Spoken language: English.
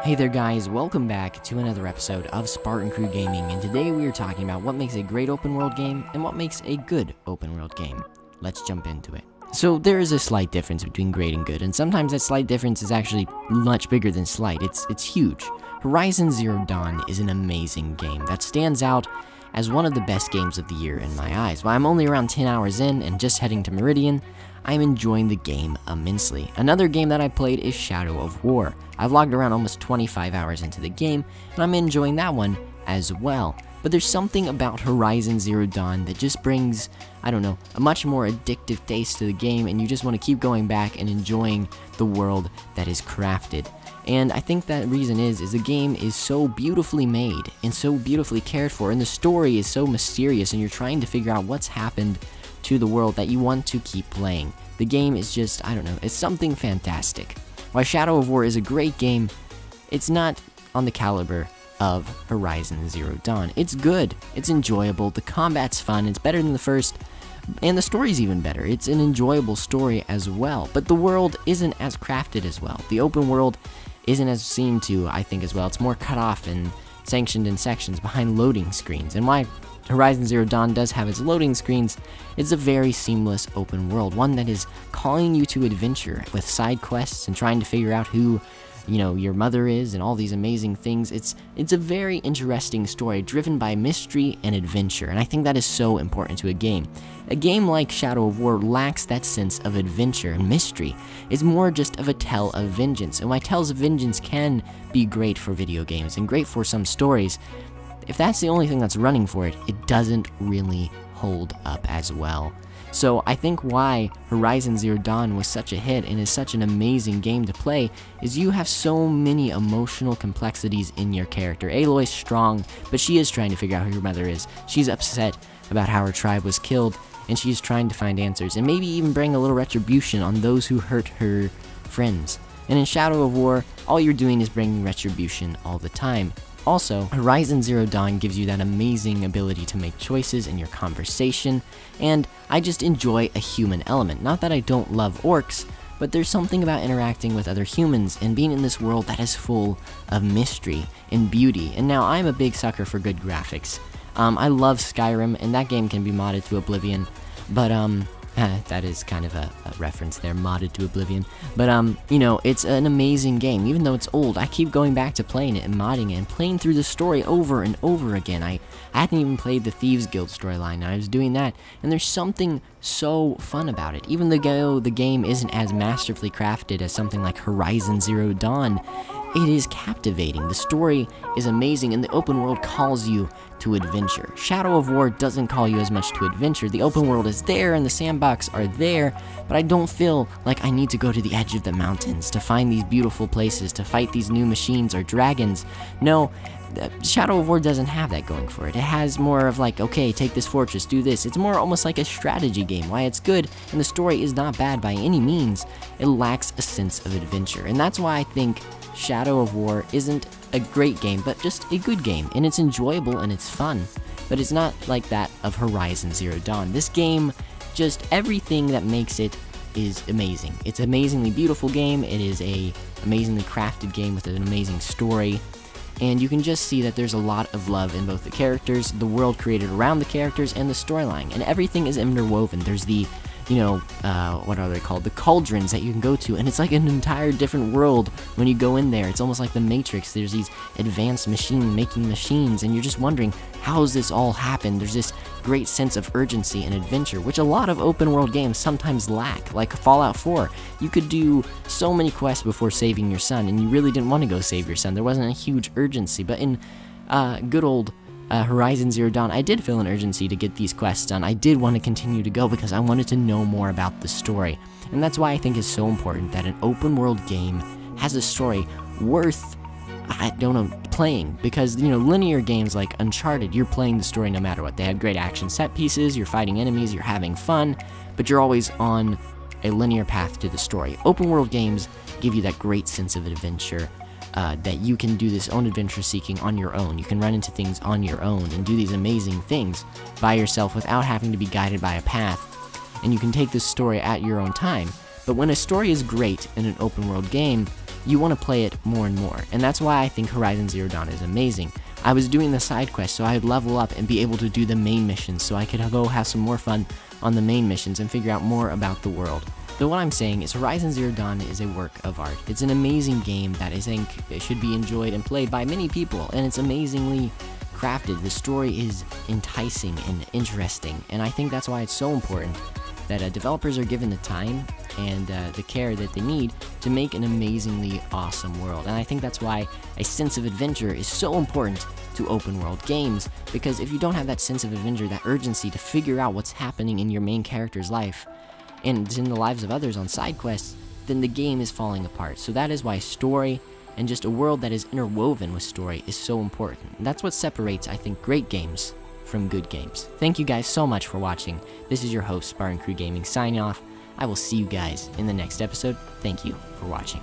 Hey there guys, welcome back to another episode of Spartan Crew Gaming, and today we are talking about what makes a great open world game and what makes a good open world game. Let's jump into it. So there is a slight difference between great and good, and sometimes that slight difference is actually much bigger than slight. It's huge. Horizon Zero Dawn is an amazing game that stands out as one of the best games of the year in my eyes. While I'm only around 10 hours in and just heading to Meridian, I'm enjoying the game immensely. Another game that I played is Shadow of War. I've logged around almost 25 hours into the game, and I'm enjoying that one as well. But there's something about Horizon Zero Dawn that just brings, I don't know, a much more addictive taste to the game, and you just want to keep going back and enjoying the world that is crafted. And I think that reason is the game is so beautifully made and so beautifully cared for, and the story is so mysterious, and you're trying to figure out what's happened to the world that you want to keep playing. The game is just, I don't know, it's something fantastic. While Shadow of War is a great game, it's not on the caliber of Horizon Zero Dawn. It's good, it's enjoyable, the combat's fun, it's better than the first, and the story's even better. It's an enjoyable story as well, but the world isn't as crafted as well. The open world isn't as seemed to, I think, as well. It's more cut off and sanctioned in sections behind loading screens, and why Horizon Zero Dawn does have its loading screens, it's a very seamless open world, one that is calling you to adventure with side quests and trying to figure out who, your mother is and all these amazing things. It's a very interesting story driven by mystery and adventure, and I think that is so important to a game. A game like Shadow of War lacks that sense of adventure and mystery. It's more just of a tale of vengeance, and while tales of vengeance can be great for video games and great for some stories, if that's the only thing that's running for it, it doesn't really hold up as well. So I think why Horizon Zero Dawn was such a hit and is such an amazing game to play is you have so many emotional complexities in your character. Aloy's strong, but she is trying to figure out who her mother is. She's upset about how her tribe was killed, and she's trying to find answers, and maybe even bring a little retribution on those who hurt her friends. And in Shadow of War, all you're doing is bringing retribution all the time. Also, Horizon Zero Dawn gives you that amazing ability to make choices in your conversation, and I just enjoy a human element. Not that I don't love orcs, but there's something about interacting with other humans and being in this world that is full of mystery and beauty. And now I'm a big sucker for good graphics. I love Skyrim, and that game can be modded to oblivion, but that is kind of a reference there, modded to oblivion. But, it's an amazing game. Even though it's old, I keep going back to playing it and modding it and playing through the story over and over again. I hadn't even played the Thieves Guild storyline, and I was doing that, and there's something so fun about it. Even though the game isn't as masterfully crafted as something like Horizon Zero Dawn, it is captivating. The story is amazing, and the open world calls you to adventure. Shadow of War doesn't call you as much to adventure. The open world is there, and the sandbox are there, but I don't feel like I need to go to the edge of the mountains to find these beautiful places, to fight these new machines or dragons. No, Shadow of War doesn't have that going for it. It has more of like, okay, take this fortress, do this. It's more almost like a strategy game. Why it's good, and the story is not bad by any means, it lacks a sense of adventure. And that's why I think Shadow of War isn't a great game, but just a good game, and it's enjoyable and it's fun. But it's not like that of Horizon Zero Dawn. This game, just everything that makes it is amazing. It's an amazingly beautiful game, it is a amazingly crafted game with an amazing story, and you can just see that there's a lot of love in both the characters, the world created around the characters, and the storyline, and everything is interwoven. There's the what are they called? The cauldrons that you can go to, and it's like an entire different world when you go in there. It's almost like the Matrix. There's these advanced making machines, and you're just wondering, how does this all happen? There's this great sense of urgency and adventure, which a lot of open world games sometimes lack, like Fallout 4. You could do so many quests before saving your son, and you really didn't want to go save your son. There wasn't a huge urgency, but in good old Horizon Zero Dawn, I did feel an urgency to get these quests done. I did want to continue to go because I wanted to know more about the story. And that's why I think it's so important that an open world game has a story worth, playing. Because, linear games like Uncharted, you're playing the story no matter what. They have great action set pieces, you're fighting enemies, you're having fun, but you're always on a linear path to the story. Open world games give you that great sense of adventure, that you can do this own adventure seeking on your own. You can run into things on your own and do these amazing things by yourself without having to be guided by a path. And you can take this story at your own time. But when a story is great in an open world game, you want to play it more and more. And that's why I think Horizon Zero Dawn is amazing. I was doing the side quests so I would level up and be able to do the main missions so I could go have some more fun on the main missions and figure out more about the world. But what I'm saying is Horizon Zero Dawn is a work of art. It's an amazing game that I think should be enjoyed and played by many people, and it's amazingly crafted. The story is enticing and interesting, and I think that's why it's so important that developers are given the time and the care that they need to make an amazingly awesome world. And I think that's why a sense of adventure is so important to open world games, because if you don't have that sense of adventure, that urgency to figure out what's happening in your main character's life and in the lives of others on side quests, then the game is falling apart. So that is why story and just a world that is interwoven with story is so important. And that's what separates, I think, great games from good games. Thank you guys so much for watching. This is your host, Spartan Crew Gaming, signing off. I will see you guys in the next episode. Thank you for watching.